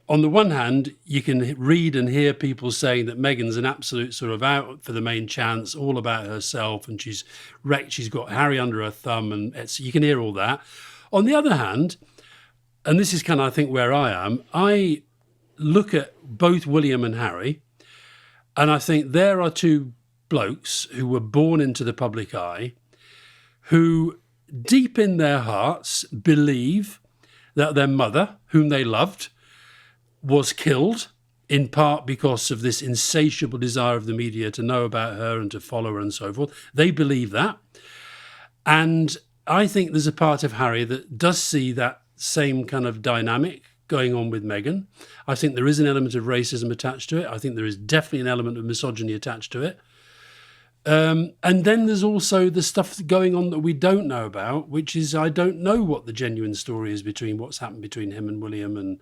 on the one hand, you can read and hear people saying that Meghan's an absolute sort of out for the main chance, all about herself, and she's wrecked, she's got Harry under her thumb, and you can hear all that. On the other hand, and this is kind of, I think, where I am, I look at both William and Harry, and I think there are two blokes who were born into the public eye, who deep in their hearts believe that their mother, whom they loved, was killed, in part because of this insatiable desire of the media to know about her and to follow her and so forth. They believe that. And I think there's a part of Harry that does see that same kind of dynamic going on with Meghan. I think there is an element of racism attached to it. I think there is definitely an element of misogyny attached to it. And then there's also the stuff going on that we don't know about, which is I don't know what the genuine story is between what's happened between him and William. And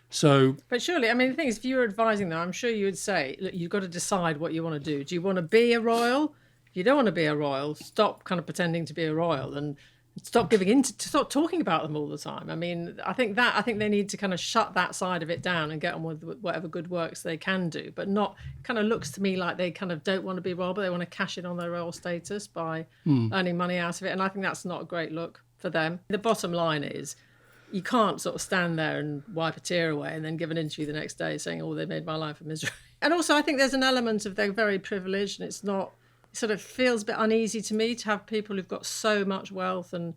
so... But surely, I mean, the thing is, if you were advising them, I'm sure you would say, look, you've got to decide what you want to do. Do you want to be a royal? If you don't want to be a royal, stop kind of pretending to be a royal and stop giving in to stop talking about them all the time. I mean, I think they need to kind of shut that side of it down and get on with whatever good works they can do, but not kind of looks to me like they kind of don't want to be royal, but they want to cash in on their royal status by earning money out of it. And I think that's not a great look for them. The bottom line is you can't sort of stand there and wipe a tear away and then give an interview the next day saying, oh, they made my life a misery. And also I think there's an element of they're very privileged, and it's not, sort of feels a bit uneasy to me to have people who've got so much wealth and,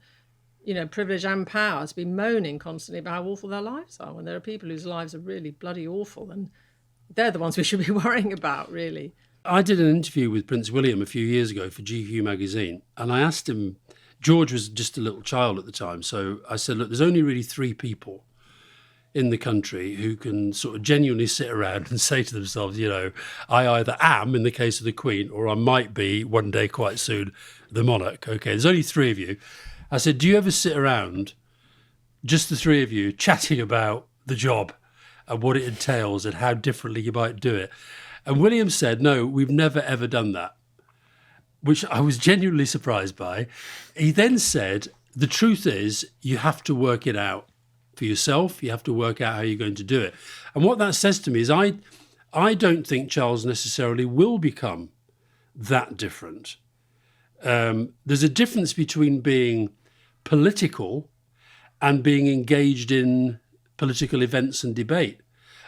you know, privilege and power to be moaning constantly about how awful their lives are, when there are people whose lives are really bloody awful, and they're the ones we should be worrying about, really. I did an interview with Prince William a few years ago for GQ magazine, and I asked him, George was just a little child at the time, so I said, look, there's only really three people in the country who can sort of genuinely sit around and say to themselves, you know, I either am, in the case of the Queen, or I might be one day quite soon, the monarch. Okay, there's only three of you. I said, do you ever sit around, just the three of you, chatting about the job and what it entails and how differently you might do it? And William said, no, we've never, ever done that, which I was genuinely surprised by. He then said, the truth is you have to work it out for yourself. You have to work out how you're going to do it. And what that says to me is I don't think Charles necessarily will become that different. There's a difference between being political and being engaged in political events and debate.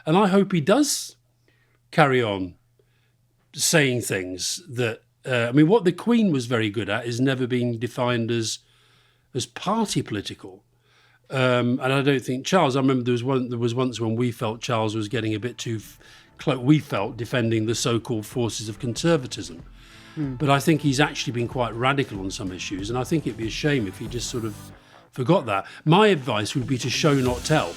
And I hope he does carry on saying things that, I mean, what the Queen was very good at is never being defined as party political. And I don't think Charles, I remember there was once when we felt Charles was getting a bit too close, we felt, defending the so-called forces of conservatism. But I think he's actually been quite radical on some issues, and I think it'd be a shame if he just sort of forgot that. My advice would be to show, not tell.